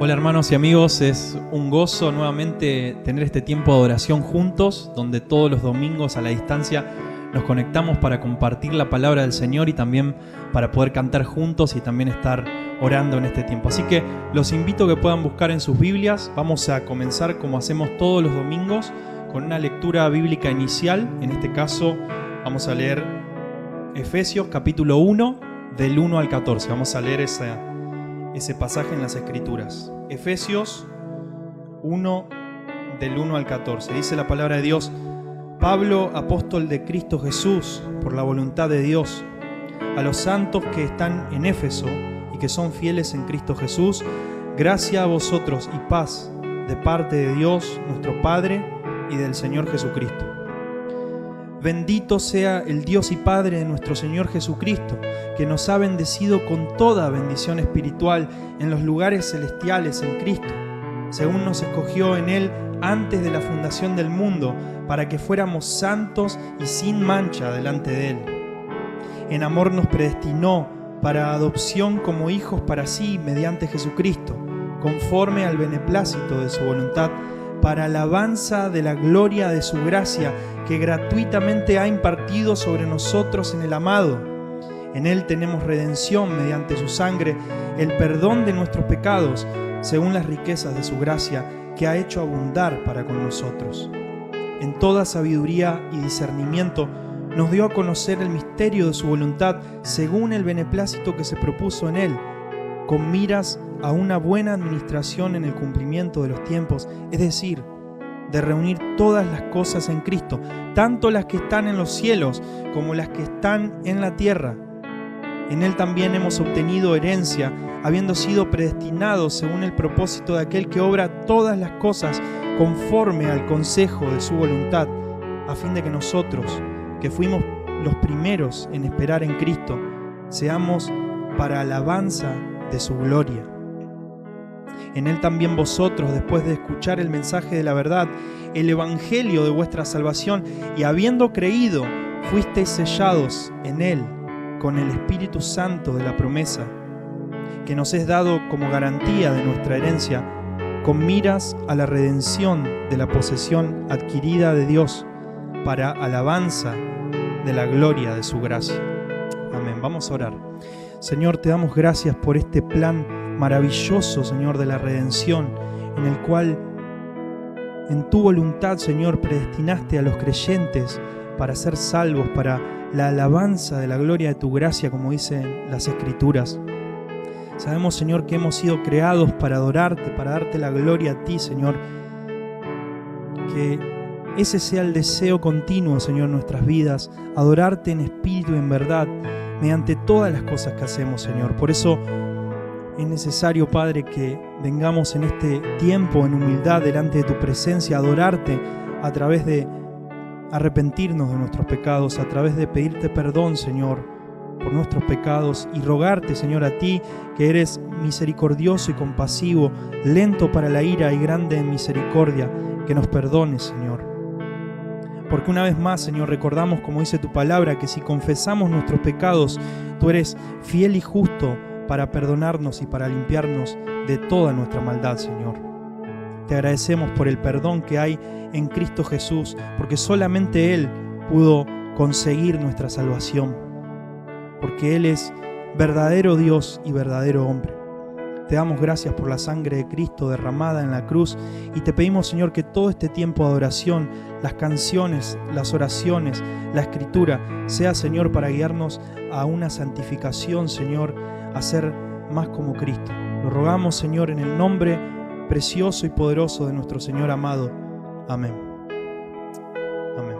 Hola hermanos y amigos, es un gozo nuevamente tener este tiempo de adoración juntos, donde todos los domingos a la distancia nos conectamos para compartir la palabra del Señor y también para poder cantar juntos y también estar orando en este tiempo. Así que los invito a que puedan buscar en sus Biblias. Vamos a comenzar como hacemos todos los domingos con una lectura bíblica inicial. En este caso vamos a leer Efesios capítulo 1 del 1 al 14. Vamos a leer ese pasaje en las Escrituras. Efesios 1 del 1 al 14. Dice la palabra de Dios: Pablo, apóstol de Cristo Jesús, por la voluntad de Dios, a los santos que están en Éfeso y que son fieles en Cristo Jesús, gracia a vosotros y paz de parte de Dios nuestro Padre y del Señor Jesucristo. Bendito sea el Dios y Padre de nuestro Señor Jesucristo, que nos ha bendecido con toda bendición espiritual en los lugares celestiales en Cristo, según nos escogió en Él antes de la fundación del mundo, para que fuéramos santos y sin mancha delante de Él. En amor nos predestinó para adopción como hijos para sí mediante Jesucristo, conforme al beneplácito de su voluntad, para alabanza de la gloria de su gracia, que gratuitamente ha impartido sobre nosotros en el amado. En Él tenemos redención mediante su sangre, el perdón de nuestros pecados, según las riquezas de su gracia, que ha hecho abundar para con nosotros. En toda sabiduría y discernimiento nos dio a conocer el misterio de su voluntad, según el beneplácito que se propuso en Él, con miras a una buena administración en el cumplimiento de los tiempos, es decir, de reunir todas las cosas en Cristo, tanto las que están en los cielos como las que están en la tierra. En Él también hemos obtenido herencia, habiendo sido predestinados según el propósito de aquel que obra todas las cosas conforme al consejo de su voluntad, a fin de que nosotros, que fuimos los primeros en esperar en Cristo, seamos para alabanza de su gloria. En Él también vosotros, después de escuchar el mensaje de la verdad, el evangelio de vuestra salvación, y habiendo creído, fuisteis sellados en Él con el Espíritu Santo de la promesa, que nos es dado como garantía de nuestra herencia, con miras a la redención de la posesión adquirida de Dios, para alabanza de la gloria de su gracia. Amén. Vamos a orar. Señor, te damos gracias por este plan maravilloso, Señor, de la redención, en el cual en tu voluntad, Señor, predestinaste a los creyentes para ser salvos, para la alabanza de la gloria de tu gracia, como dicen las Escrituras. Sabemos, Señor, que hemos sido creados para adorarte, para darte la gloria a ti, Señor. Que ese sea el deseo continuo, Señor, en nuestras vidas, adorarte en espíritu y en verdad, mediante todas las cosas que hacemos, Señor. Por eso es necesario, Padre, que vengamos en este tiempo en humildad delante de tu presencia, a adorarte a través de arrepentirnos de nuestros pecados, a través de pedirte perdón, Señor, por nuestros pecados, y rogarte, Señor, a ti, que eres misericordioso y compasivo, lento para la ira y grande en misericordia, que nos perdones, Señor. Porque una vez más, Señor, recordamos, como dice tu palabra, que si confesamos nuestros pecados, tú eres fiel y justo para perdonarnos y para limpiarnos de toda nuestra maldad, Señor. Te agradecemos por el perdón que hay en Cristo Jesús, porque solamente Él pudo conseguir nuestra salvación, porque Él es verdadero Dios y verdadero hombre. Te damos gracias por la sangre de Cristo derramada en la cruz, y te pedimos, Señor, que todo este tiempo de adoración, las canciones, las oraciones, la escritura, sea, Señor, para guiarnos a una santificación, Señor, a ser más como Cristo. Lo rogamos, Señor, en el nombre precioso y poderoso de nuestro Señor amado. Amén. Amén.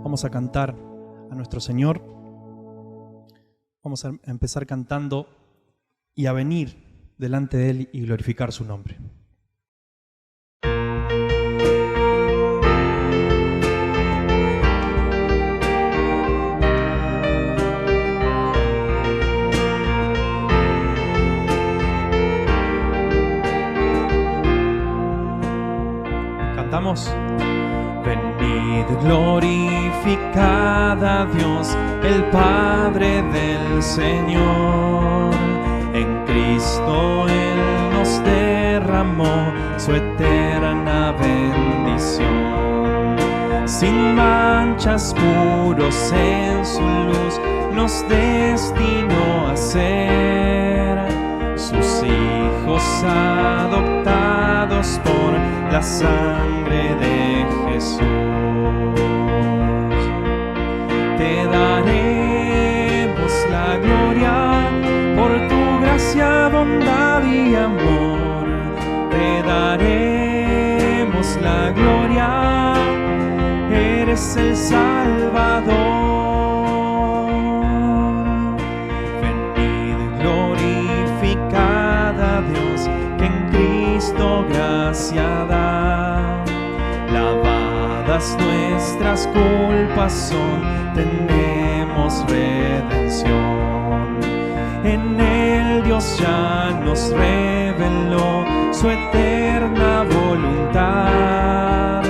Vamos a cantar a nuestro Señor. Vamos a empezar cantando y a venir delante de Él y glorificar su nombre. Cantamos. Venid, glorificad a Dios, el Padre del Señor, en Cristo el nos derramó su eterna bendición. Sin manchas, puros en su luz, nos destinó a ser sus hijos adoptados por la sangre de Jesús. Te daremos la gloria por tu gracia, bondad y amor. Te daremos la gloria, eres el Salvador. Venid, glorificad a Dios, que en Cristo gracia da. Lavadas nuestras culpas son, tenemos redención. En él Dios ya nos reveló su eterna voluntad,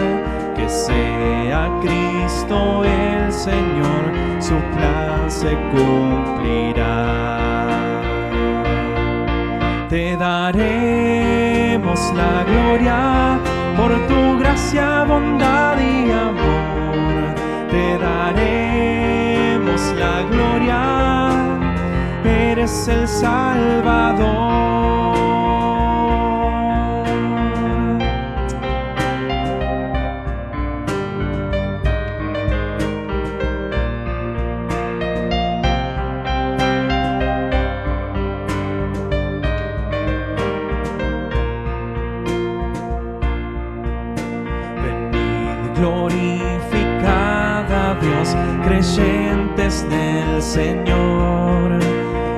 que sea Cristo el Señor, su plan se cumplirá. Te daremos la gloria por tu gracia, bondad y amor. Te daremos la gloria, eres el Salvador. Glorificad a Dios, creyentes del Señor.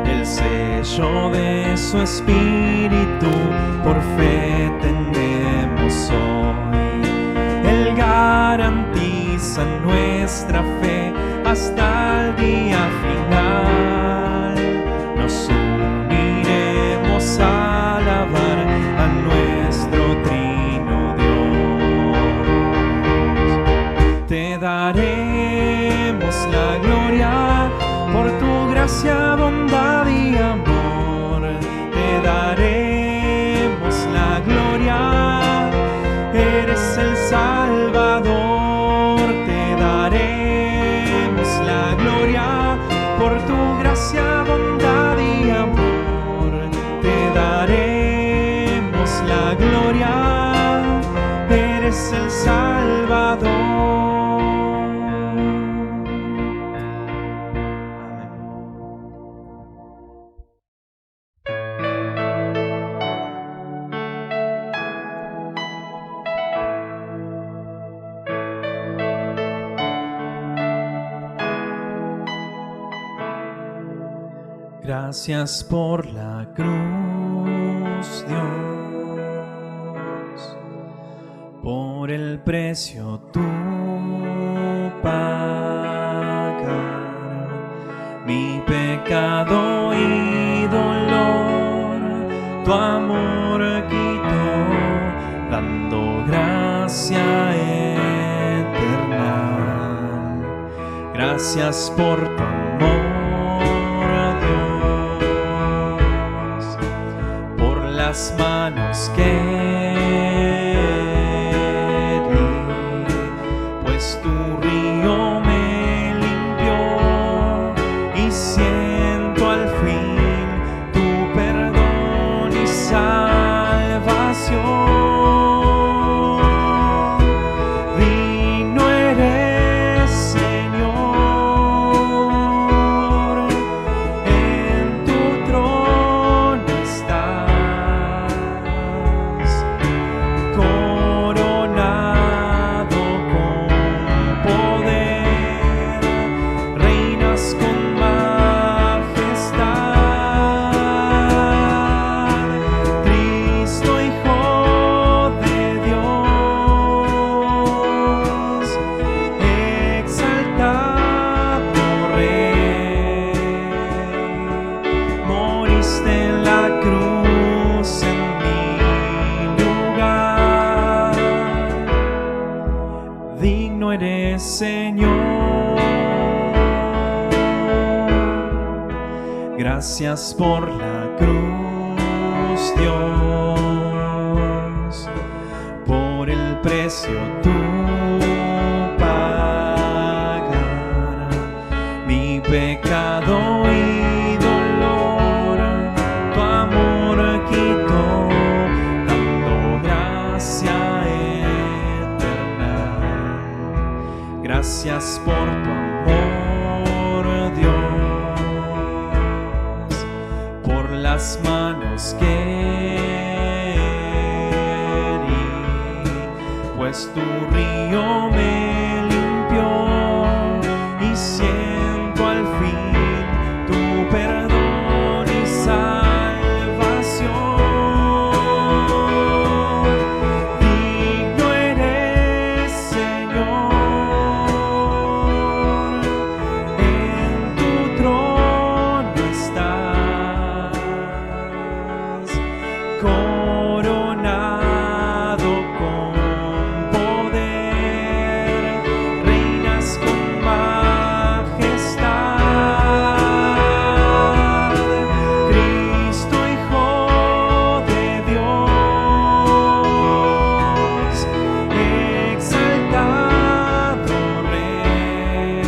El sello de su Espíritu por fe tenemos hoy. Él garantiza nuestra fe hasta el día final. Nos uniremos a alabar a nuestro Trino Dios. Te daremos la gloria por tu gracia, bondad y amor. Te daremos la gloria, eres el Salvador. Te daremos la gloria por tu gracia, bondad y amor. Te daremos la gloria, eres el Salvador. Gracias por la cruz, Dios, por el precio tú pagar mi pecado y dolor. Tu amor quitó, dando gracia eterna. Gracias por tu amor, las manos que di, pues tu río me limpió y siento al fin tu perdón y salvación. Digno eres, Señor, en tu trono estás. Digno eres, Señor. Gracias por la cruz, Jesús Dios, por el precio tú pagar mi pecado y dolor, tu amor quitó, dando gracia eterna. Gracias por tu amor, Dios, por las manos que herí, pues tu río me limpió y siento al fin tu perdón y salvación. Digno eres, Señor, en tu trono estás, coronado con poder, reinas con majestad. Cristo, Hijo de Dios, exaltado Rey,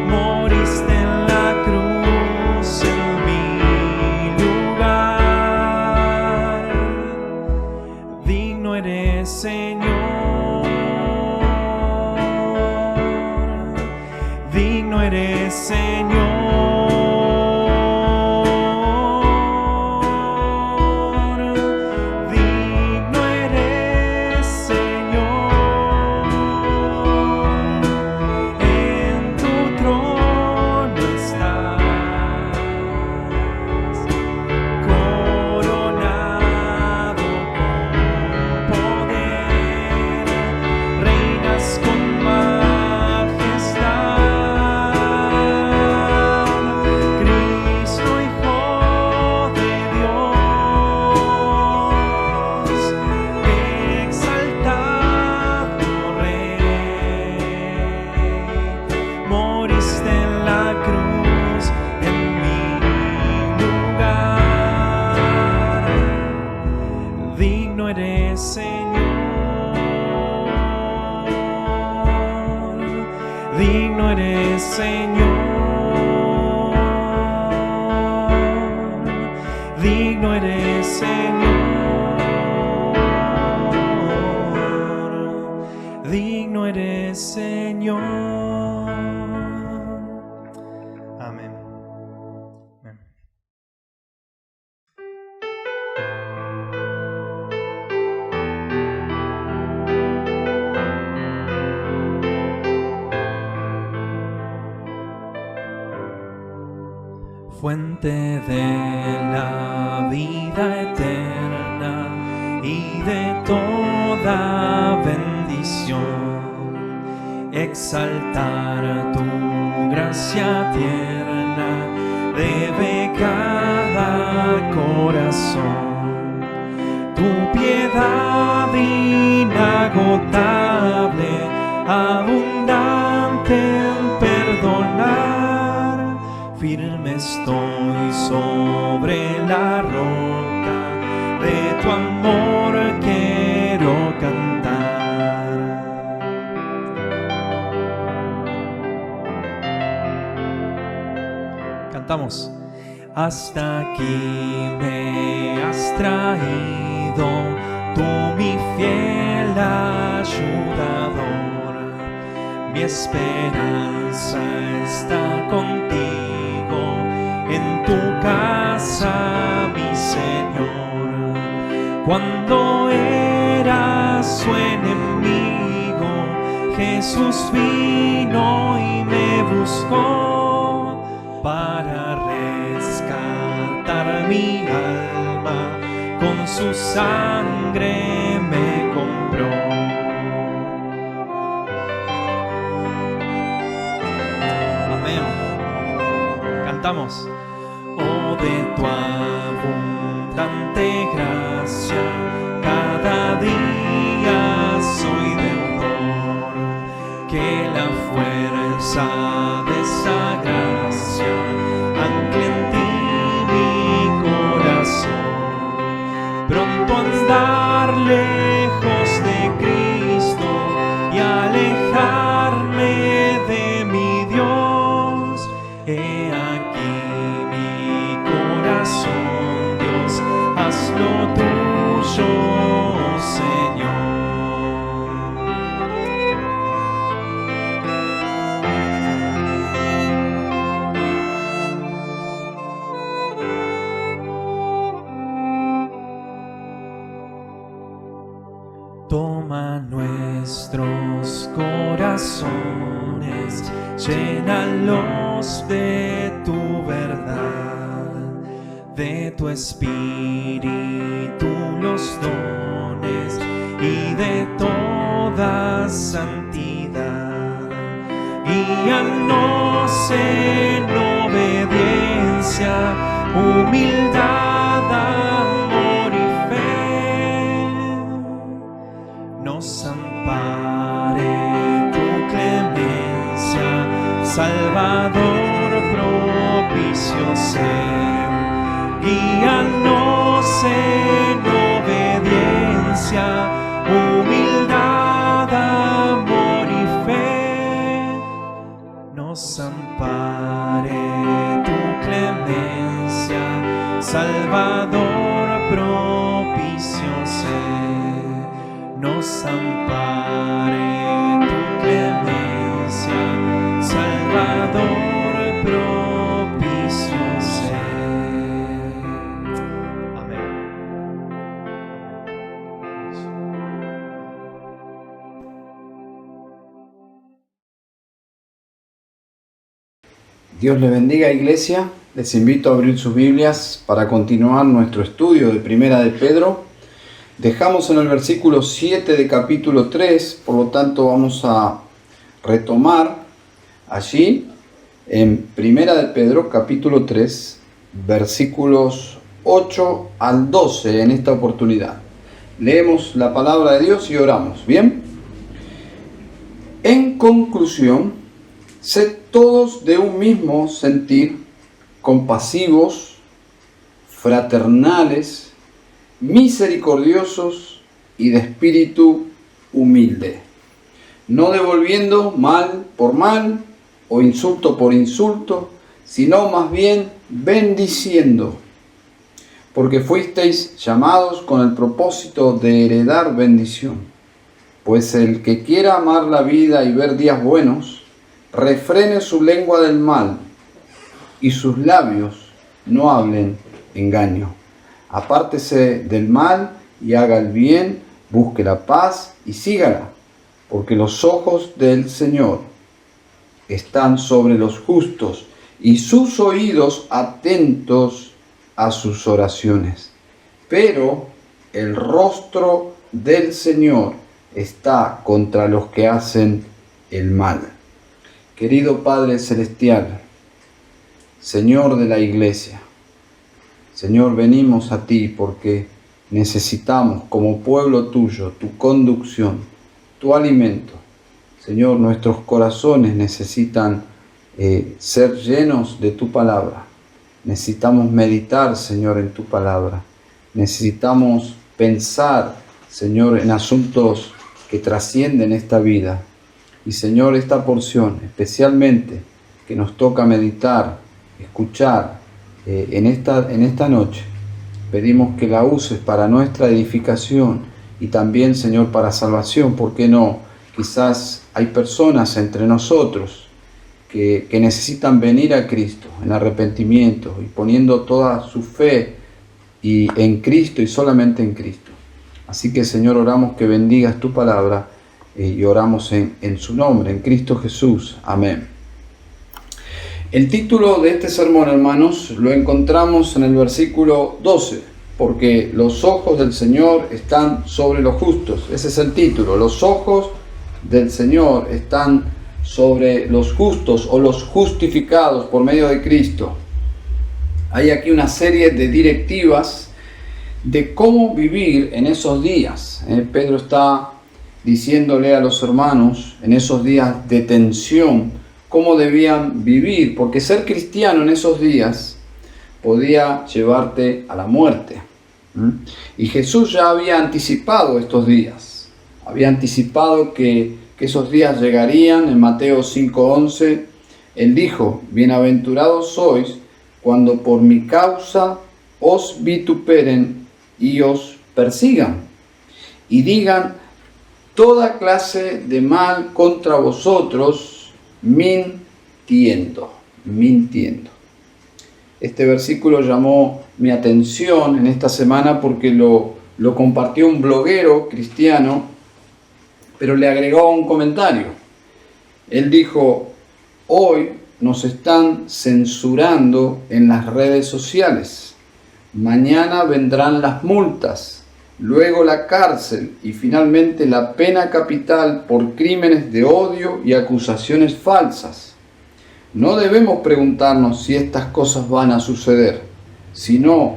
moriste en la cruz en mi lugar. Digno eres, Señor, digno eres, Señor, digno eres, Señor, en tu trono estás, coronado con poder, reinas con majestad. Cristo, Hijo de Dios, exaltado Rey, moriste en la cruz en mi lugar. Digno eres, Señor, digno eres, Señor, digno eres, Señor, digno eres, Señor. Amén. Amén. Fuente de la vida eterna y de toda bendición, exaltar tu gracia tierna debe cada corazón. Tu piedad inagotable, abundante en perdonar, firme estoy sobre la roca, de tu amor quiero cantar. Cantamos. Hasta aquí me has traído, tú mi fiel ayudador, mi esperanza está contigo, en tu casa, mi Señor. Cuando eras su enemigo, Jesús vino y me buscó para rescatar mi alma, con su sangre me compró. Amén. Cantamos. Oh, de tu abundante gracia, cada día soy deudor, que la fuerza de esa gracia ancle en ti mi corazón. lo tuyo, Señor. Toma nuestros corazones, llénalos de tu verdad, de tu espíritu los dones y de toda santidad. Guíanos en obediencia, humildad, amor y fe. Nos ampare tu clemencia, Salvador propicio ser. Guíanos en obediencia, humildad, amor y fe. Nos ampare tu clemencia, Salvador propicio ser. Nos ampare tu clemencia, Salvador propicio ser. Amén. Dios les bendiga, iglesia. Les invito a abrir sus Biblias para continuar nuestro estudio de Primera de Pedro. Dejamos en el versículo 7 de capítulo 3, por lo tanto vamos a retomar allí en Primera de Pedro capítulo 3, versículos 8 al 12 en esta oportunidad. Leemos la palabra de Dios y oramos. ¿Bien? En conclusión, sed todos de un mismo sentir, compasivos, fraternales, misericordiosos y de espíritu humilde, no devolviendo mal por mal o insulto por insulto, sino más bien bendiciendo, porque fuisteis llamados con el propósito de heredar bendición. Pues el que quiera amar la vida y ver días buenos, refrene su lengua del mal y sus labios no hablen engaño. Apártese del mal y haga el bien, busque la paz y sígala, porque los ojos del Señor están sobre los justos y sus oídos atentos a sus oraciones. Pero el rostro del Señor está contra los que hacen el mal. Querido Padre Celestial, Señor de la Iglesia, Señor, venimos a ti porque necesitamos como pueblo tuyo tu conducción, tu alimento. Señor, nuestros corazones necesitan ser llenos de tu palabra. Necesitamos meditar, Señor, en tu palabra. Necesitamos pensar, Señor, en asuntos que trascienden esta vida. Y, Señor, esta porción, especialmente que nos toca meditar, escuchar, en esta noche, pedimos que la uses para nuestra edificación y también, Señor, para salvación. ¿Por qué no? Quizás hay personas entre nosotros que necesitan venir a Cristo en arrepentimiento y poniendo toda su fe en Cristo y solamente en Cristo. Así que, Señor, oramos que bendigas tu palabra y oramos en su nombre, en Cristo Jesús. Amén. El título de este sermón, hermanos, lo encontramos en el versículo 12, porque los ojos del Señor están sobre los justos. Ese es el título, los ojos del Señor están sobre los justos o los justificados por medio de Cristo. Hay aquí una serie de directivas de cómo vivir en esos días. Pedro está diciéndole a los hermanos en esos días de tensión cómo debían vivir, porque ser cristiano en esos días podía llevarte a la muerte. Y Jesús ya había anticipado estos días, había anticipado que esos días llegarían. En Mateo 5:11, Él dijo: bienaventurados sois cuando por mi causa os vituperen y os persigan y digan toda clase de mal contra vosotros, mintiendo. Este versículo llamó mi atención en esta semana porque lo compartió un bloguero cristiano, pero le agregó un comentario. Él dijo: hoy nos están censurando en las redes sociales, mañana vendrán las multas, luego la cárcel y finalmente la pena capital por crímenes de odio y acusaciones falsas. No debemos preguntarnos si estas cosas van a suceder, sino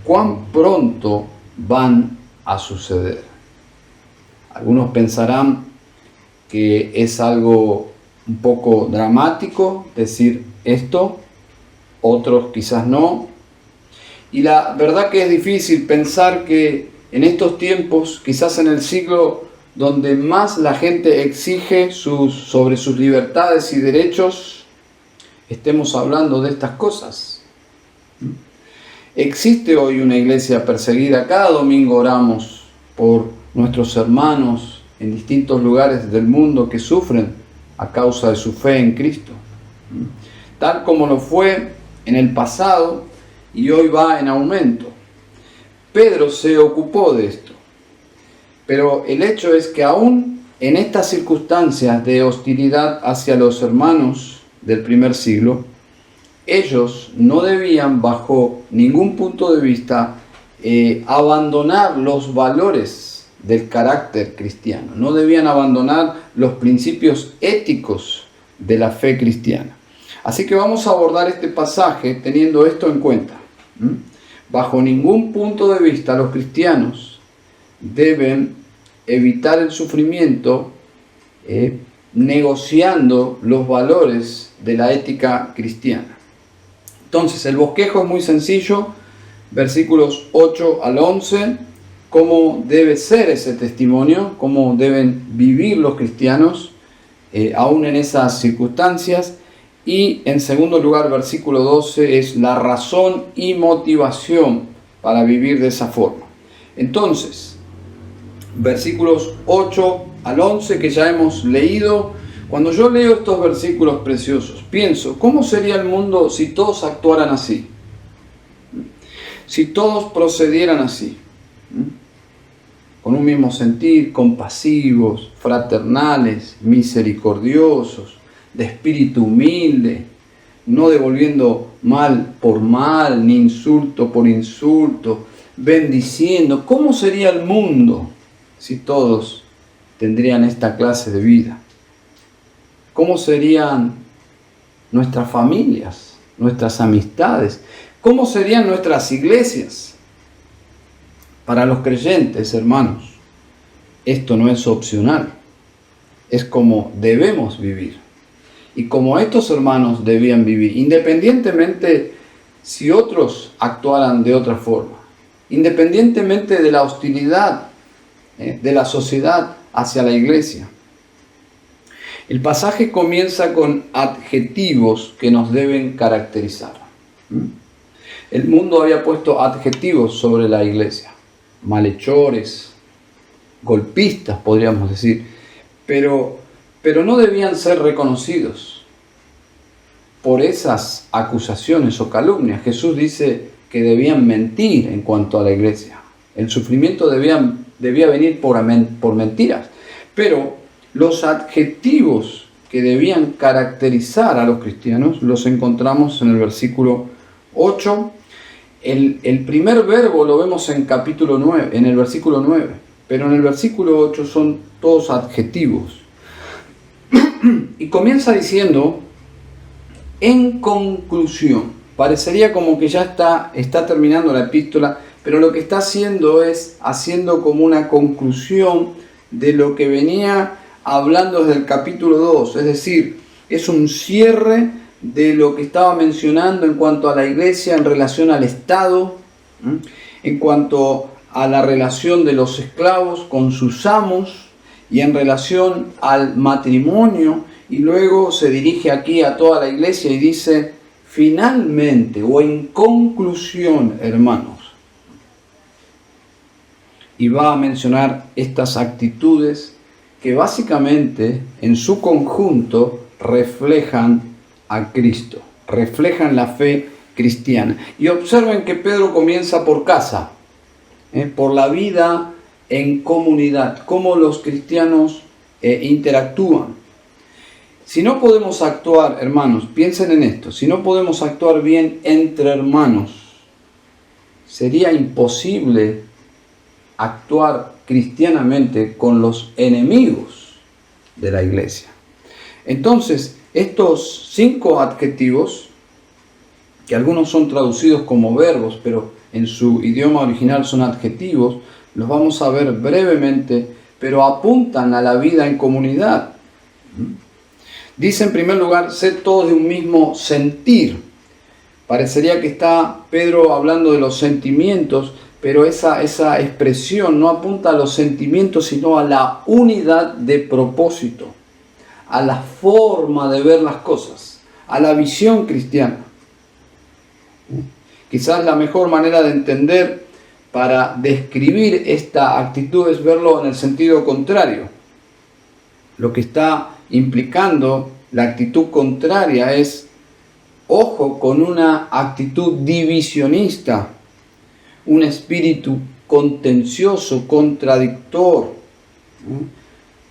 cuán pronto van a suceder. Algunos pensarán que es algo un poco dramático decir esto, otros quizás no. Y la verdad que es difícil pensar que en estos tiempos, quizás en el siglo donde más la gente exige sobre sus libertades y derechos, estemos hablando de estas cosas. Existe hoy una iglesia perseguida. Cada domingo oramos por nuestros hermanos en distintos lugares del mundo que sufren a causa de su fe en Cristo. Tal como lo fue en el pasado y hoy va en aumento. Pedro se ocupó de esto. Pero el hecho es que aún en estas circunstancias de hostilidad hacia los hermanos del primer siglo, ellos no debían bajo ningún punto de vista abandonar los valores del carácter cristiano, no debían abandonar los principios éticos de la fe cristiana. Así que vamos a abordar este pasaje teniendo esto en cuenta. Bajo ningún punto de vista los cristianos deben evitar el sufrimiento negociando los valores de la ética cristiana. Entonces, el bosquejo es muy sencillo, versículos 8 al 11, cómo debe ser ese testimonio, cómo deben vivir los cristianos, aún en esas circunstancias. Y en segundo lugar, versículo 12, es la razón y motivación para vivir de esa forma. Entonces, versículos 8 al 11 que ya hemos leído. Cuando yo leo estos versículos preciosos, pienso, ¿cómo sería el mundo si todos actuaran así? Si todos procedieran así, con un mismo sentir, compasivos, fraternales, misericordiosos, de espíritu humilde, no devolviendo mal por mal, ni insulto por insulto, bendiciendo. ¿Cómo sería el mundo si todos tendrían esta clase de vida? ¿Cómo serían nuestras familias, nuestras amistades? ¿Cómo serían nuestras iglesias? Para los creyentes, hermanos, esto no es opcional, es como debemos vivir. Y como estos hermanos debían vivir, independientemente si otros actuaran de otra forma, independientemente de la hostilidad de la sociedad hacia la iglesia. El pasaje comienza con adjetivos que nos deben caracterizar. El mundo había puesto adjetivos sobre la iglesia, malhechores, golpistas podríamos decir, pero no debían ser reconocidos por esas acusaciones o calumnias. Jesús dice que debían mentir en cuanto a la iglesia. El sufrimiento debía venir por mentiras, pero los adjetivos que debían caracterizar a los cristianos los encontramos en el versículo 8. El primer verbo lo vemos en capítulo 9, en el versículo 9, pero en el versículo 8 son todos adjetivos. Y comienza diciendo, en conclusión. Parecería como que ya está terminando la epístola, pero lo que está haciendo es haciendo como una conclusión de lo que venía hablando desde el capítulo 2, es decir, es un cierre de lo que estaba mencionando en cuanto a la iglesia en relación al Estado, en cuanto a la relación de los esclavos con sus amos y en relación al matrimonio, y luego se dirige aquí a toda la iglesia y dice, finalmente o en conclusión, hermanos, y va a mencionar estas actitudes que básicamente en su conjunto reflejan a Cristo, reflejan la fe cristiana. Y observen que Pedro comienza por casa, por la vida en comunidad, cómo los cristianos interactúan. Si no podemos actuar, hermanos, piensen en esto, si no podemos actuar bien entre hermanos, sería imposible actuar cristianamente con los enemigos de la iglesia. Entonces, estos 5 adjetivos, que algunos son traducidos como verbos, pero en su idioma original son adjetivos, los vamos a ver brevemente, pero apuntan a la vida en comunidad. Dice en primer lugar, sed todos de un mismo sentir. Parecería que está Pedro hablando de los sentimientos, pero esa expresión no apunta a los sentimientos, sino a la unidad de propósito, a la forma de ver las cosas, a la visión cristiana. Quizás la mejor manera de entender para describir esta actitud es verlo en el sentido contrario. Lo que está implicando la actitud contraria es, ojo, con una actitud divisionista, un espíritu contencioso, contradictor,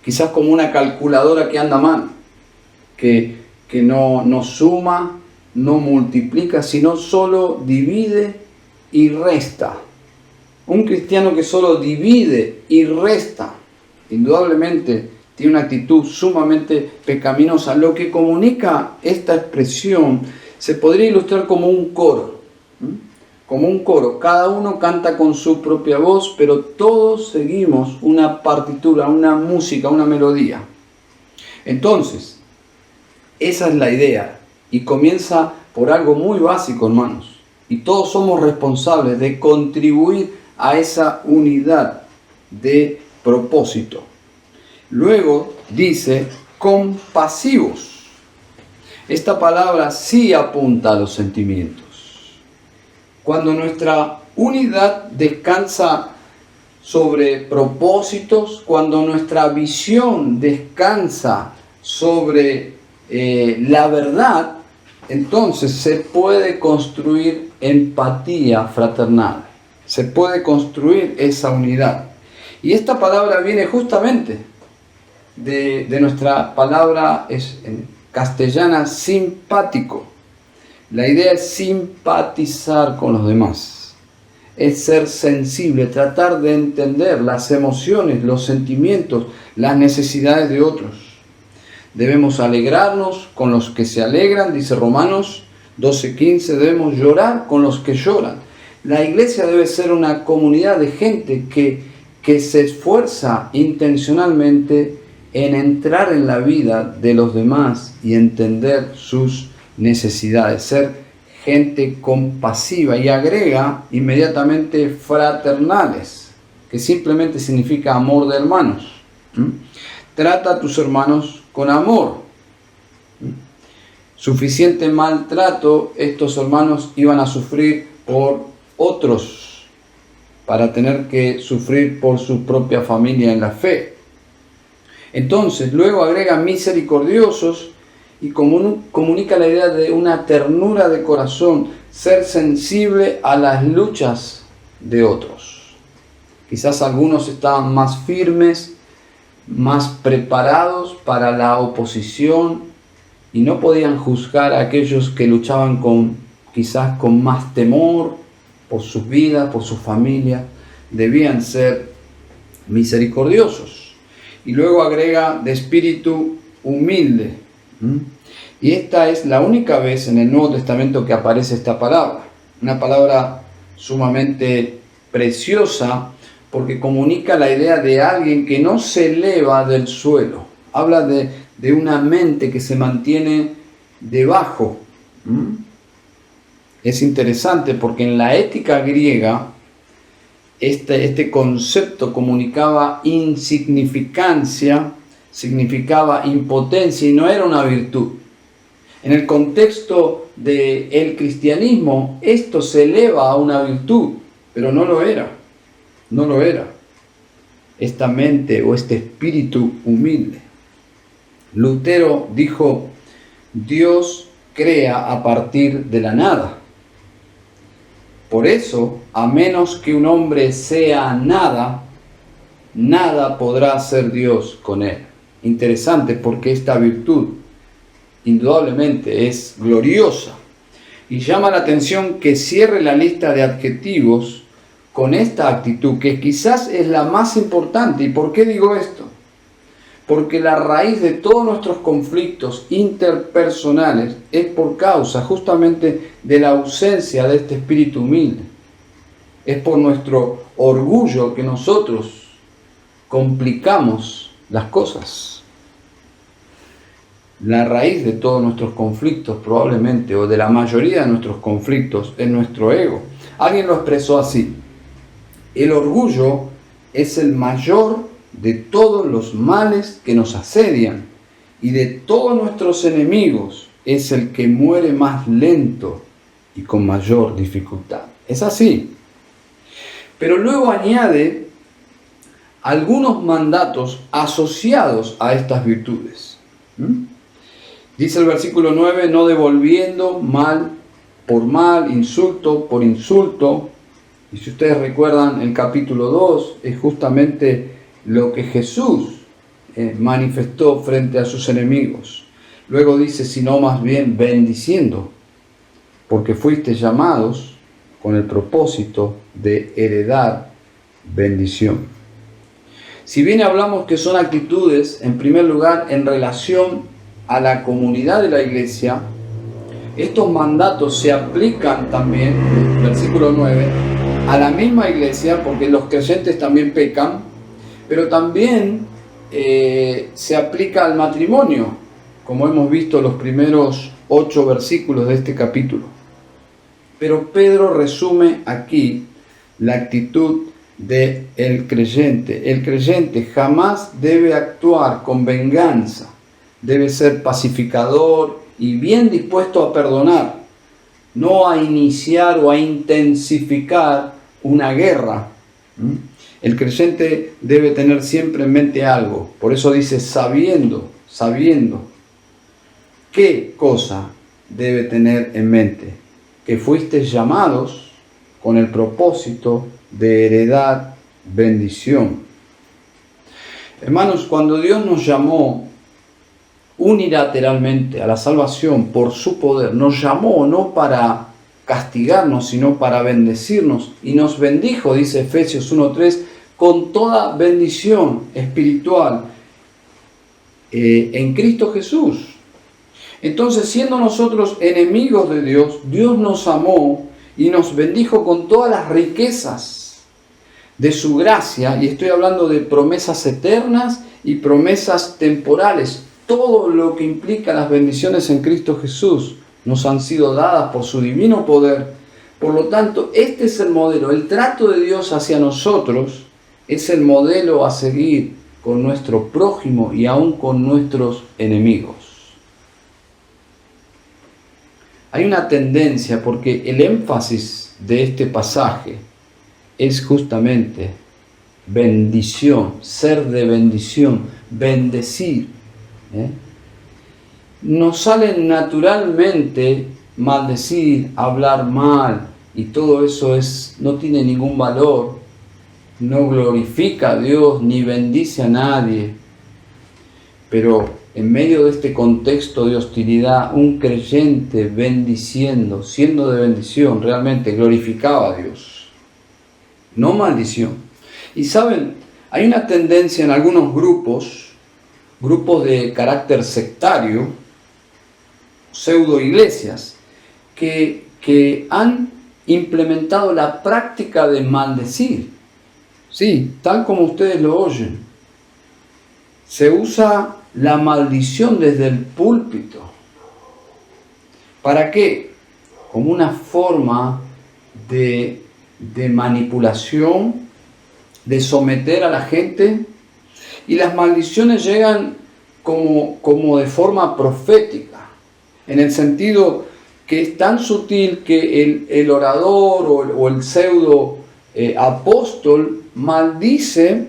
quizás como una calculadora que anda mal, que no suma, no multiplica, sino solo divide y resta. Un cristiano que solo divide y resta, indudablemente tiene una actitud sumamente pecaminosa. Lo que comunica esta expresión se podría ilustrar como un coro. Como un coro, cada uno canta con su propia voz, pero todos seguimos una partitura, una música, una melodía. Entonces, esa es la idea, y comienza por algo muy básico, hermanos, y todos somos responsables de contribuir a esa unidad de propósito. Luego dice, compasivos. Esta palabra sí apunta a los sentimientos. Cuando nuestra unidad descansa sobre propósitos, cuando nuestra visión descansa sobre la verdad, entonces se puede construir empatía fraternal, se puede construir esa unidad. Y esta palabra viene justamente de nuestra palabra en castellana simpático. La idea es simpatizar con los demás, es ser sensible, tratar de entender las emociones, los sentimientos, las necesidades de otros. Debemos alegrarnos con los que se alegran, dice Romanos 12:15, debemos llorar con los que lloran. La iglesia debe ser una comunidad de gente que se esfuerza intencionalmente en entrar en la vida de los demás y entender sus necesidades, ser gente compasiva, y agrega inmediatamente fraternales, que simplemente significa amor de hermanos. Trata a tus hermanos con amor. Suficiente maltrato estos hermanos iban a sufrir por otros para tener que sufrir por su propia familia en la fe. Entonces, luego agrega misericordiosos y comunica la idea de una ternura de corazón, ser sensible a las luchas de otros. Quizás algunos estaban más firmes, más preparados para la oposición y no podían juzgar a aquellos que luchaban quizás con más temor por sus vidas, por su familia. Debían ser misericordiosos. Y luego agrega de espíritu humilde. Y esta es la única vez en el Nuevo Testamento que aparece esta palabra. Una palabra sumamente preciosa porque comunica la idea de alguien que no se eleva del suelo. Habla de una mente que se mantiene debajo. Es interesante porque en la ética griega este concepto comunicaba insignificancia, significaba impotencia y no era una virtud. En el contexto del cristianismo, esto se eleva a una virtud, pero no lo era. No lo era. esta mente o este espíritu humilde. Lutero dijo: Dios crea a partir de la nada. Por eso, a menos que un hombre sea nada, nada podrá hacer Dios con él. Interesante, porque esta virtud indudablemente es gloriosa. Y llama la atención que cierre la lista de adjetivos con esta actitud, que quizás es la más importante. ¿Y por qué digo esto? Porque la raíz de todos nuestros conflictos interpersonales es por causa justamente de la ausencia de este espíritu humilde. Es por nuestro orgullo que nosotros complicamos las cosas. La raíz de todos nuestros conflictos probablemente, o de la mayoría de nuestros conflictos, es nuestro ego. Alguien lo expresó así: el orgullo es el mayor de todos los males que nos asedian, y de todos nuestros enemigos es el que muere más lento y con mayor dificultad. Es así. Pero luego añade algunos mandatos asociados a estas virtudes. Dice el versículo 9: no devolviendo mal por mal, insulto por insulto. Y si ustedes recuerdan, el capítulo 2 es justamente lo que Jesús manifestó frente a sus enemigos. Luego dice: sino más bien bendiciendo, porque fuisteis llamados con el propósito de heredar bendición. Si bien hablamos que son actitudes, en primer lugar, en relación a la comunidad de la iglesia, estos mandatos se aplican también, versículo 9, a la misma iglesia, porque los creyentes también pecan, pero también se aplica al matrimonio, como hemos visto los primeros 8 versículos de este capítulo. Pero Pedro resume aquí la actitud del creyente. El creyente jamás debe actuar con venganza, debe ser pacificador y bien dispuesto a perdonar, no a iniciar o a intensificar una guerra. El creyente debe tener siempre en mente algo. Por eso dice sabiendo. ¿Qué cosa debe tener en mente? Que fuisteis llamados con el propósito de heredar bendición. Hermanos, cuando Dios nos llamó unilateralmente a la salvación por su poder, nos llamó no para castigarnos, sino para bendecirnos, y nos bendijo, dice Efesios 1:3, con toda bendición espiritual en Cristo Jesús. Entonces, siendo nosotros enemigos de Dios, Dios nos amó y nos bendijo con todas las riquezas de su gracia, y estoy hablando de promesas eternas y promesas temporales. Todo lo que implica las bendiciones en Cristo Jesús nos han sido dadas por su divino poder. Por lo tanto, este es el modelo. El trato de Dios hacia nosotros es el modelo a seguir con nuestro prójimo y aún con nuestros enemigos. Hay una tendencia, porque el énfasis de este pasaje es justamente bendición, ser de bendición, bendecir. Nos sale naturalmente maldecir, hablar mal, y todo eso no tiene ningún valor, no glorifica a Dios ni bendice a nadie. Pero en medio de este contexto de hostilidad, un creyente bendiciendo, siendo de bendición, realmente glorificaba a Dios, no maldición. Y saben, hay una tendencia en algunos grupos de carácter sectario, pseudo iglesias, que han implementado la práctica de maldecir. Sí, tal como ustedes lo oyen. Se usa la maldición desde el púlpito. ¿Para qué? Como una forma de manipulación, de someter a la gente. Y las maldiciones llegan como de forma profética, en el sentido que es tan sutil que el orador o el pseudo apóstol maldice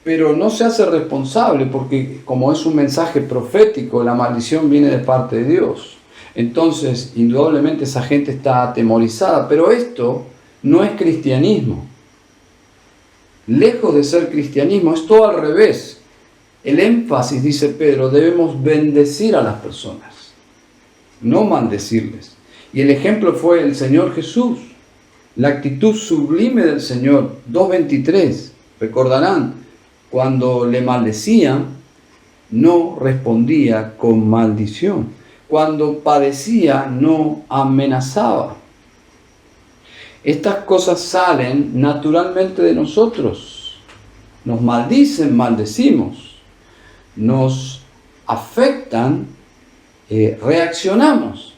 pero no se hace responsable porque como es un mensaje profético, la maldición viene de parte de Dios. Entonces, indudablemente esa gente está atemorizada, pero esto no es cristianismo. Lejos de ser cristianismo, es todo al revés. El énfasis, dice Pedro, debemos bendecir a las personas, no maldecirles. Y el ejemplo fue el Señor Jesús, la actitud sublime del Señor. 2:23, recordarán, cuando le maldecían, no respondía con maldición. Cuando padecía, no amenazaba. Estas cosas salen naturalmente de nosotros. Nos maldicen, maldecimos. Nos afectan, reaccionamos.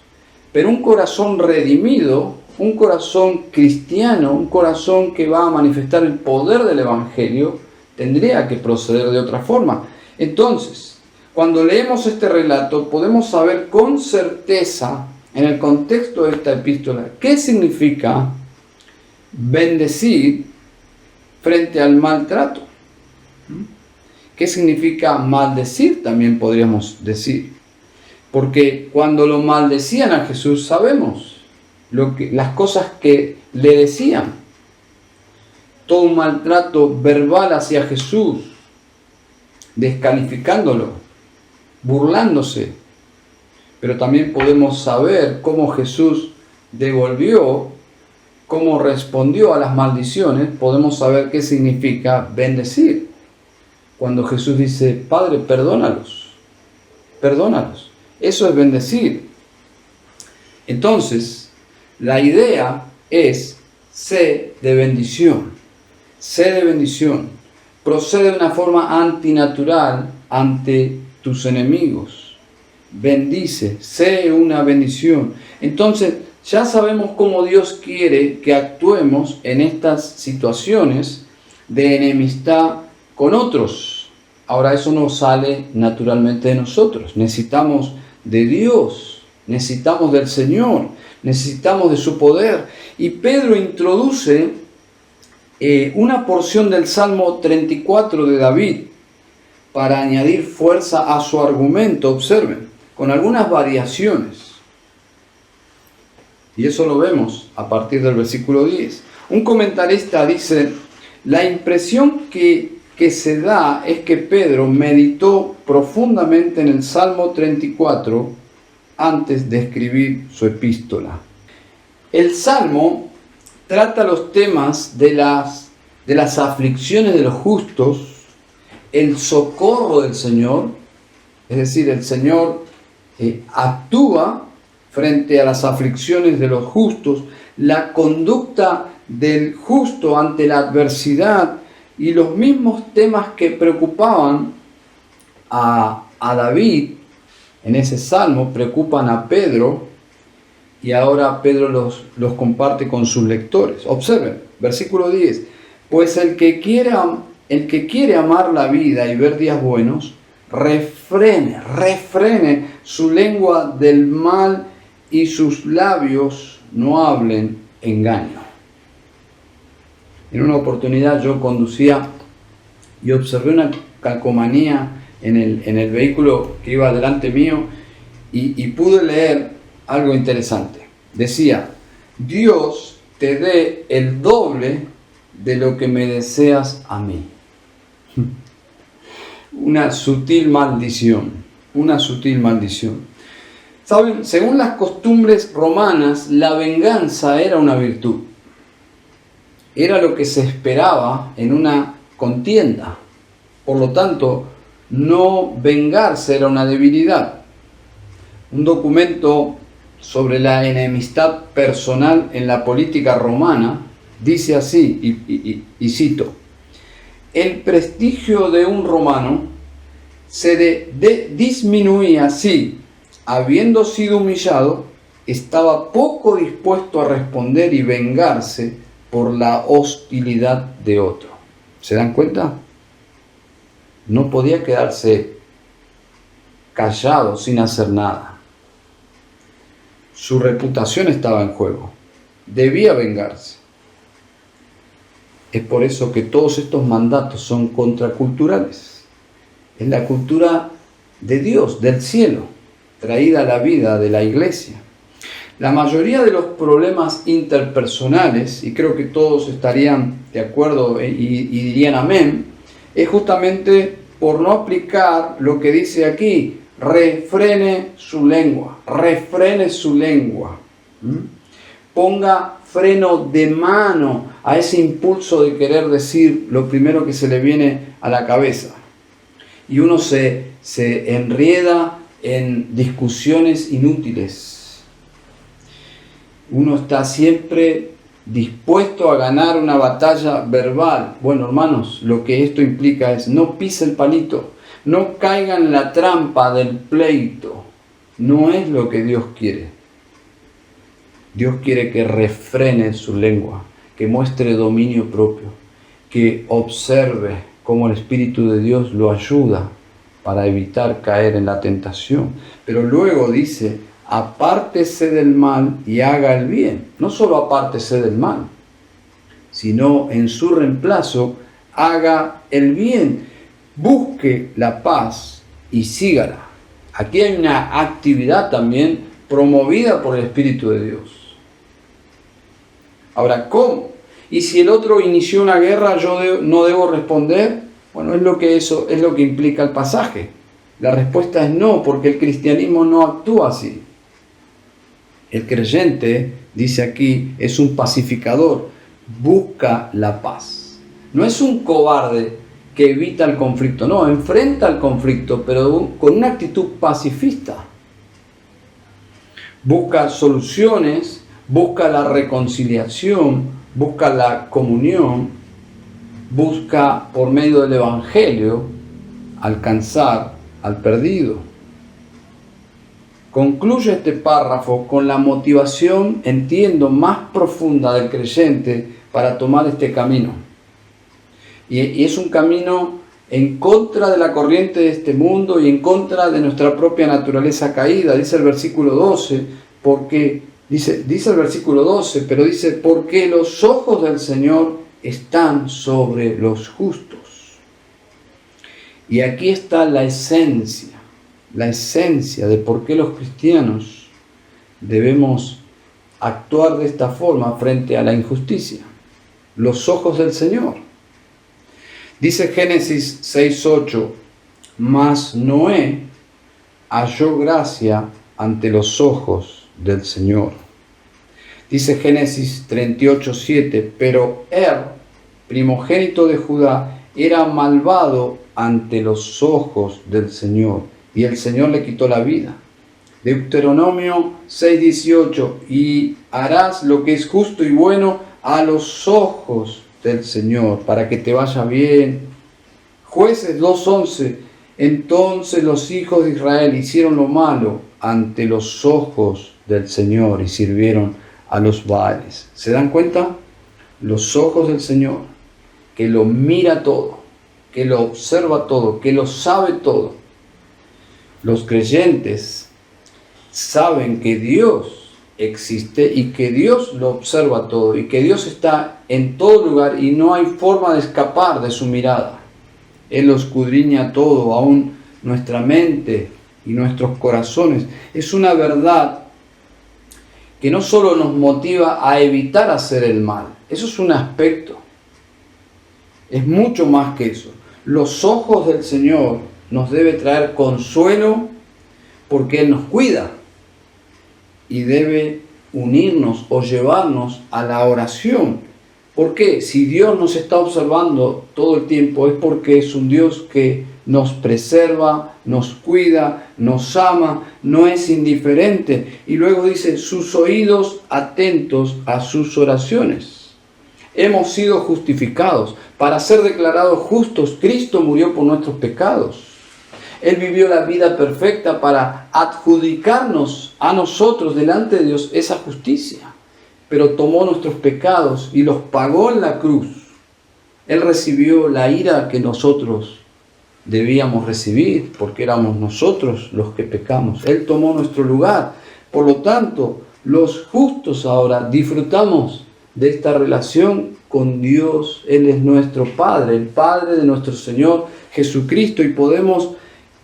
Pero un corazón redimido, un corazón cristiano, un corazón que va a manifestar el poder del Evangelio, tendría que proceder de otra forma. Entonces, cuando leemos este relato, podemos saber con certeza, en el contexto de esta epístola, qué significa bendecir frente al maltrato. ¿Qué significa maldecir? También podríamos decir. Porque cuando lo maldecían a Jesús, sabemos las cosas que le decían. Todo un maltrato verbal hacia Jesús, descalificándolo, burlándose. Pero también podemos saber cómo Jesús devolvió, cómo respondió a las maldiciones. Podemos saber qué significa bendecir. Cuando Jesús dice, Padre, perdónalos, perdónalos. Eso es bendecir. Entonces, la idea es, sé de bendición. Sé de bendición. Procede de una forma antinatural ante tus enemigos. Bendice, sé una bendición. Entonces, ya sabemos cómo Dios quiere que actuemos en estas situaciones de enemistad con otros. Ahora, eso no sale naturalmente de nosotros. Necesitamos de Dios, necesitamos del Señor, necesitamos de su poder. Y Pedro introduce una porción del Salmo 34 de David para añadir fuerza a su argumento, observen, con algunas variaciones. Y eso lo vemos a partir del versículo 10. Un comentarista dice, la impresión que se da es que Pedro meditó profundamente en el Salmo 34 antes de escribir su epístola. El Salmo trata los temas de las aflicciones de los justos, el socorro del Señor, es decir, el Señor actúa frente a las aflicciones de los justos, la conducta del justo ante la adversidad y los mismos temas que preocupaban a David en ese salmo preocupan a Pedro y ahora Pedro los comparte con sus lectores. Observen, versículo 10, pues el que quiere amar la vida y ver días buenos, refrene su lengua del mal y sus labios no hablen engaño. En una oportunidad yo conducía y observé una calcomanía en el vehículo que iba delante mío y pude leer algo interesante. Decía, Dios te dé el doble de lo que me deseas a mí. Una sutil maldición, una sutil maldición. ¿Saben? Según las costumbres romanas, la venganza era una virtud. Era lo que se esperaba en una contienda. Por lo tanto, no vengarse era una debilidad. Un documento sobre la enemistad personal en la política romana dice así, y cito, el prestigio de un romano se disminuía si, habiendo sido humillado, estaba poco dispuesto a responder y vengarse por la hostilidad de otro. ¿Se dan cuenta? No podía quedarse callado sin hacer nada. Su reputación estaba en juego. Debía vengarse. Es por eso que todos estos mandatos son contraculturales. Es la cultura de Dios, del cielo, traída a la vida de la iglesia. La mayoría de los problemas interpersonales, y creo que todos estarían de acuerdo y dirían amén, es justamente por no aplicar lo que dice aquí: refrene su lengua, refrene su lengua. Ponga freno de mano a ese impulso de querer decir lo primero que se le viene a la cabeza. Y uno se enrieda en discusiones inútiles. Uno está siempre dispuesto a ganar una batalla verbal. Bueno, hermanos, lo que esto implica es: no pise el palito, no caiga en la trampa del pleito. No es lo que Dios quiere. Dios quiere que refrene su lengua, que muestre dominio propio, que observe cómo el Espíritu de Dios lo ayuda para evitar caer en la tentación. Pero luego dice: apártese del mal y haga el bien. No solo apártese del mal, sino en su reemplazo haga el bien. Busque la paz y sígala. Aquí hay una actividad también promovida por el Espíritu de Dios. Ahora, ¿cómo? ¿Y si el otro inició una guerra, yo no debo responder? Bueno, eso es lo que implica el pasaje. La respuesta es no, porque el cristianismo no actúa así. El creyente, dice aquí, es un pacificador, busca la paz. No es un cobarde que evita el conflicto, no, enfrenta el conflicto, pero con una actitud pacifista. Busca soluciones, busca la reconciliación, busca la comunión, busca por medio del Evangelio alcanzar al perdido. Concluye este párrafo con la motivación, entiendo, más profunda del creyente para tomar este camino. Y es un camino en contra de la corriente de este mundo y en contra de nuestra propia naturaleza caída. Dice el versículo 12, dice el versículo 12, pero dice: porque los ojos del Señor están sobre los justos. Y aquí está la esencia de por qué los cristianos debemos actuar de esta forma frente a la injusticia. Los ojos del Señor. Dice Génesis 6:8, mas Noé halló gracia ante los ojos del Señor. Dice Génesis 38:7, pero primogénito de Judá, era malvado ante los ojos del Señor, y el Señor le quitó la vida. Deuteronomio 6:18, y harás lo que es justo y bueno a los ojos del Señor, para que te vaya bien. Jueces 2:11, entonces los hijos de Israel hicieron lo malo ante los ojos del Señor y sirvieron a los Baales. ¿Se dan cuenta? Los ojos del Señor, que lo mira todo, que lo observa todo, que lo sabe todo. Los creyentes saben que Dios existe y que Dios lo observa todo y que Dios está en todo lugar y no hay forma de escapar de su mirada. Él lo escudriña todo, aún nuestra mente y nuestros corazones. Es una verdad que no solo nos motiva a evitar hacer el mal, eso es un aspecto, es mucho más que eso. Los ojos del Señor nos debe traer consuelo porque Él nos cuida y debe unirnos o llevarnos a la oración. ¿Por qué? Si Dios nos está observando todo el tiempo es porque es un Dios que nos preserva, nos cuida, nos ama, no es indiferente. Y luego dice, sus oídos atentos a sus oraciones. Hemos sido justificados. Para ser declarados justos, Cristo murió por nuestros pecados. Él vivió la vida perfecta para adjudicarnos a nosotros delante de Dios esa justicia. Pero tomó nuestros pecados y los pagó en la cruz. Él recibió la ira que nosotros debíamos recibir porque éramos nosotros los que pecamos. Él tomó nuestro lugar. Por lo tanto, los justos ahora disfrutamos de esta relación con Dios. Él es nuestro Padre, el Padre de nuestro Señor Jesucristo, y podemos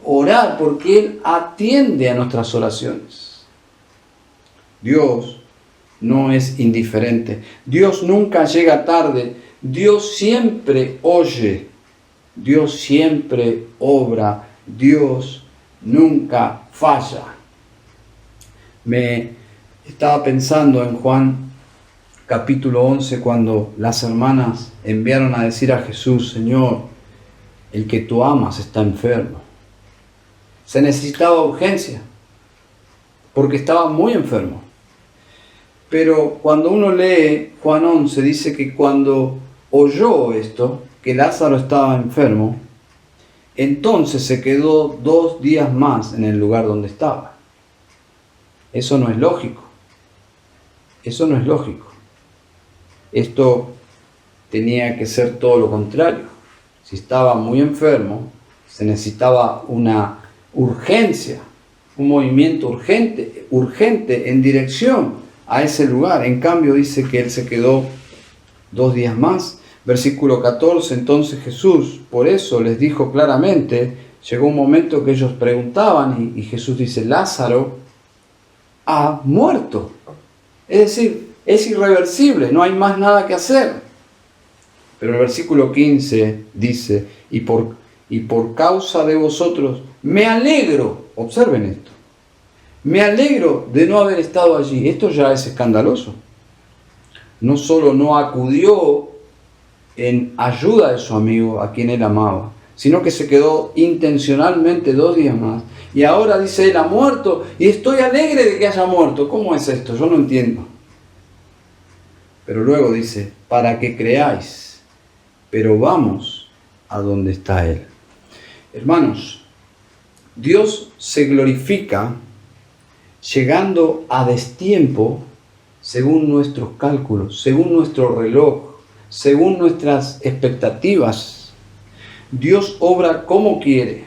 orar porque Él atiende a nuestras oraciones. Dios no es indiferente. Dios nunca llega tarde. Dios siempre oye. Dios siempre obra. Dios nunca falla. Me estaba pensando en Juan capítulo 11, cuando las hermanas enviaron a decir a Jesús: Señor, el que tú amas está enfermo. Se necesitaba urgencia, porque estaba muy enfermo. Pero cuando uno lee Juan 11, dice que cuando oyó esto, que Lázaro estaba enfermo, entonces se quedó 2 días más en el lugar donde estaba. Eso no es lógico. Eso no es lógico. Esto tenía que ser todo lo contrario. Si estaba muy enfermo, se necesitaba una urgencia, un movimiento urgente en dirección a ese lugar. En cambio dice que él se quedó 2 días más. Versículo 14, entonces Jesús, por eso les dijo claramente, llegó un momento que ellos preguntaban y Jesús dice: Lázaro ha muerto. Es decir, es irreversible, no hay más nada que hacer. Pero el versículo 15 dice: y por causa de vosotros me alegro, observen esto, me alegro de no haber estado allí. Esto ya es escandaloso. No solo no acudió en ayuda de su amigo a quien él amaba, sino que se quedó intencionalmente 2 días más. Y ahora dice: él ha muerto y estoy alegre de que haya muerto. ¿Cómo es esto? Yo no entiendo. Pero luego dice: para que creáis, pero vamos a donde está Él. Hermanos, Dios se glorifica llegando a destiempo según nuestros cálculos, según nuestro reloj, según nuestras expectativas. Dios obra como quiere.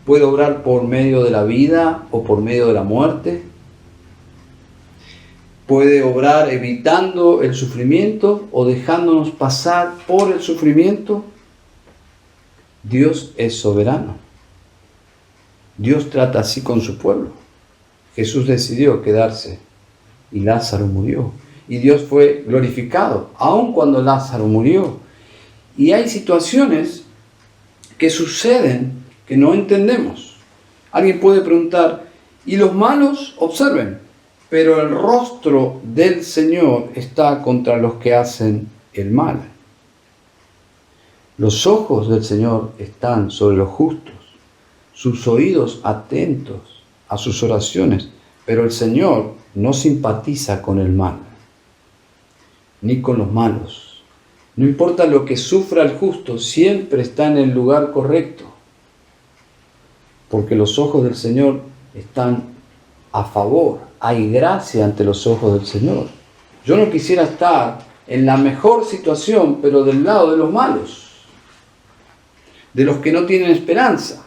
Puede obrar por medio de la vida o por medio de la muerte. Puede obrar evitando el sufrimiento o dejándonos pasar por el sufrimiento. Dios es soberano. Dios trata así con su pueblo. Jesús decidió quedarse y Lázaro murió. Y Dios fue glorificado, aun cuando Lázaro murió. Y hay situaciones que suceden que no entendemos. Alguien puede preguntar: ¿y los malos? Observen, pero el rostro del Señor está contra los que hacen el mal. Los ojos del Señor están sobre los justos, sus oídos atentos a sus oraciones, pero el Señor no simpatiza con el mal, ni con los malos. No importa lo que sufra el justo, siempre está en el lugar correcto, porque los ojos del Señor están a favor. Hay gracia ante los ojos del Señor. Yo no quisiera estar en la mejor situación, pero del lado de los malos, de los que no tienen esperanza.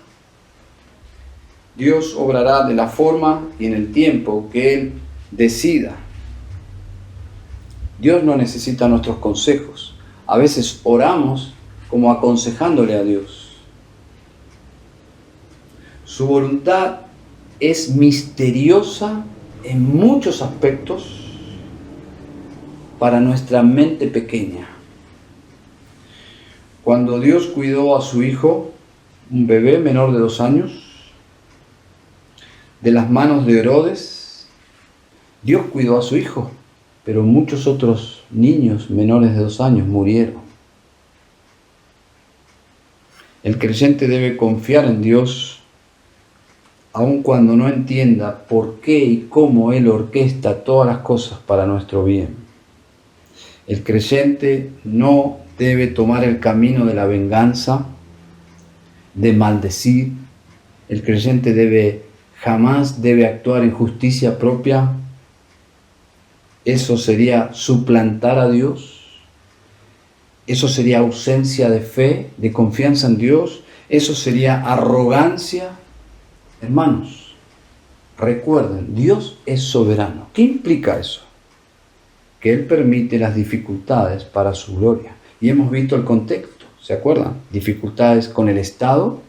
Dios obrará de la forma y en el tiempo que Él decida. Dios no necesita nuestros consejos. A veces oramos como aconsejándole a Dios. Su voluntad es misteriosa en muchos aspectos para nuestra mente pequeña. Cuando Dios cuidó a su hijo, un bebé menor de 2 años, de las manos de Herodes, Dios cuidó a su hijo, pero muchos otros niños menores de 2 años murieron. El creyente debe confiar en Dios, aun cuando no entienda por qué y cómo Él orquesta todas las cosas para nuestro bien. El creyente no debe tomar el camino de la venganza, de maldecir. El creyente jamás debe actuar en justicia propia. Eso sería suplantar a Dios. Eso sería ausencia de fe, de confianza en Dios. Eso sería arrogancia. Hermanos, recuerden, Dios es soberano. ¿Qué implica eso? que Él permite las dificultades para su gloria. Y hemos visto el contexto, ¿se acuerdan? Dificultades con el Estado.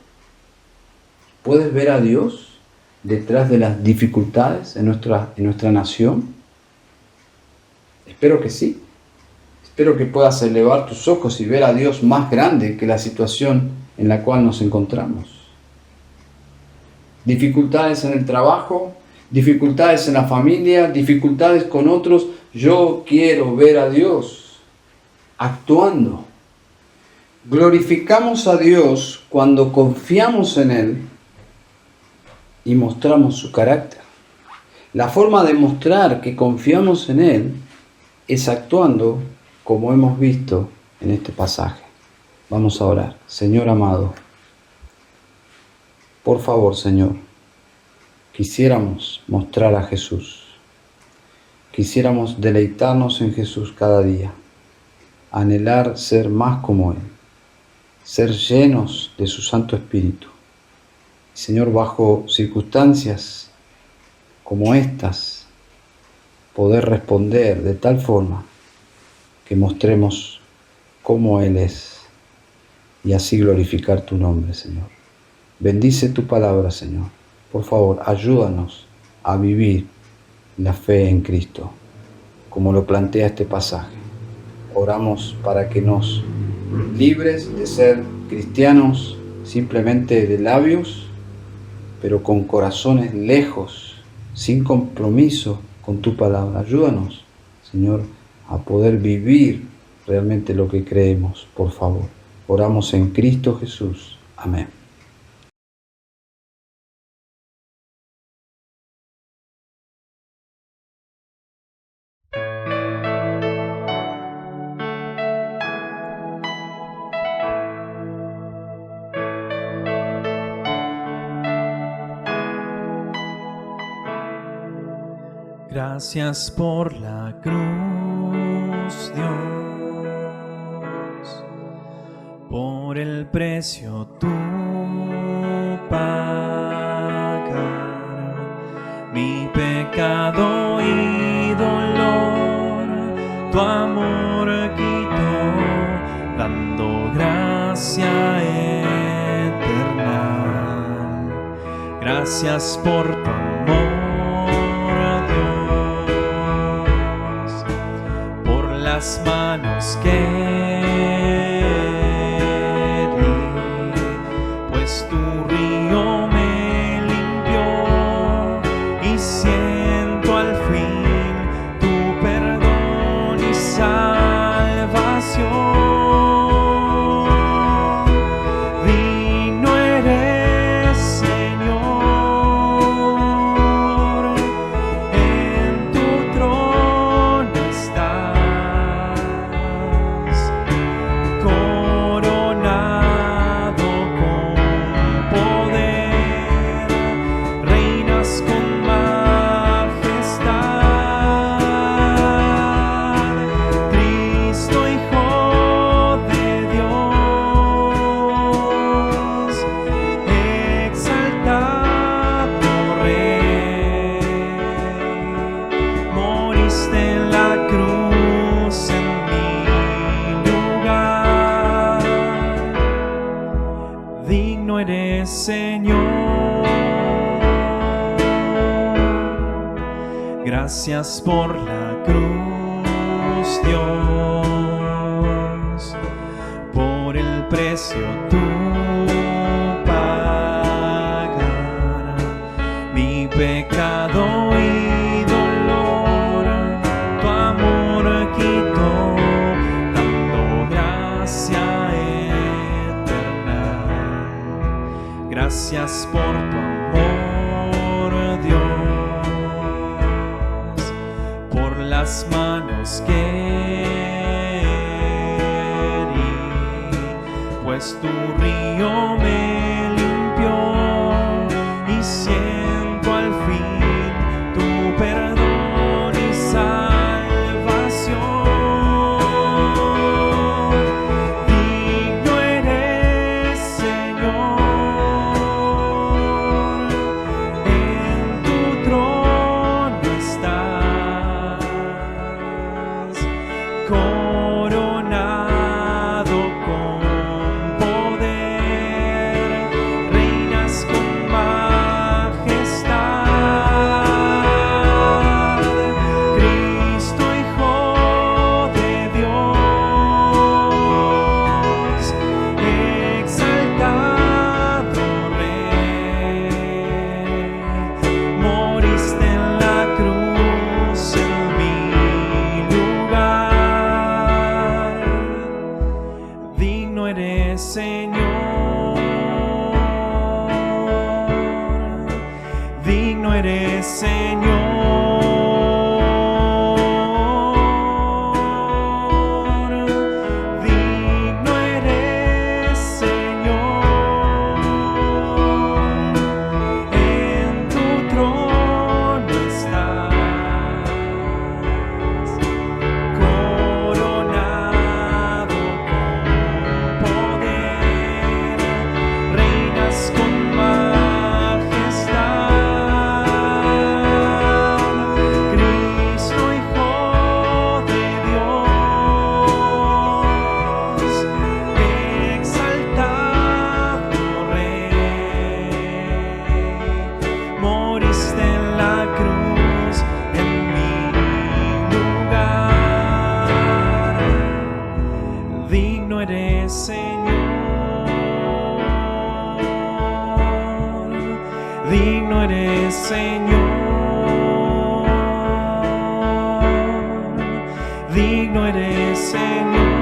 ¿Puedes ver a Dios detrás de las dificultades en nuestra nación? Espero que sí. Espero que puedas elevar tus ojos y ver a Dios más grande que la situación en la cual nos encontramos. Dificultades en el trabajo, dificultades en la familia, dificultades con otros. Yo quiero ver a Dios actuando. Glorificamos a Dios cuando confiamos en Él y mostramos su carácter. La forma de mostrar que confiamos en Él es actuando como hemos visto en este pasaje. Vamos a orar. Señor amado, por favor, Señor, quisiéramos mostrar a Jesús. Quisiéramos deleitarnos en Jesús cada día, anhelar ser más como Él, ser llenos de su Santo Espíritu. Señor, bajo circunstancias como estas, poder responder de tal forma que mostremos cómo Él es y así glorificar tu nombre, Señor. Bendice tu palabra, Señor. Por favor, ayúdanos a vivir la fe en Cristo, como lo plantea este pasaje. Oramos para que nos libres de ser cristianos simplemente de labios, pero con corazones lejos, sin compromiso con tu palabra. Ayúdanos, Señor, a poder vivir realmente lo que creemos, por favor. Oramos en Cristo Jesús. Amén. Gracias por la cruz, Dios, por el precio tú pagar mi pecado y dolor, tu amor quitó, dando gracia eterna. Gracias por tu amor, las manos que di, pues tu río me limpió y siento al fin tu perdón y salvación. Digno eres, Señor, en tu trono estás. Señor, gracias por la cruz, Dios, por el precio tú pagar mi pecado y dolor, tu amor quitó, dando gracia. Gracias por tu amor, Dios, por las manos que di, pues tu río me limpió y siento al fin tu perdón y salvación. Digno eres, Señor. Digno eres, Señor. Digno eres, Señor.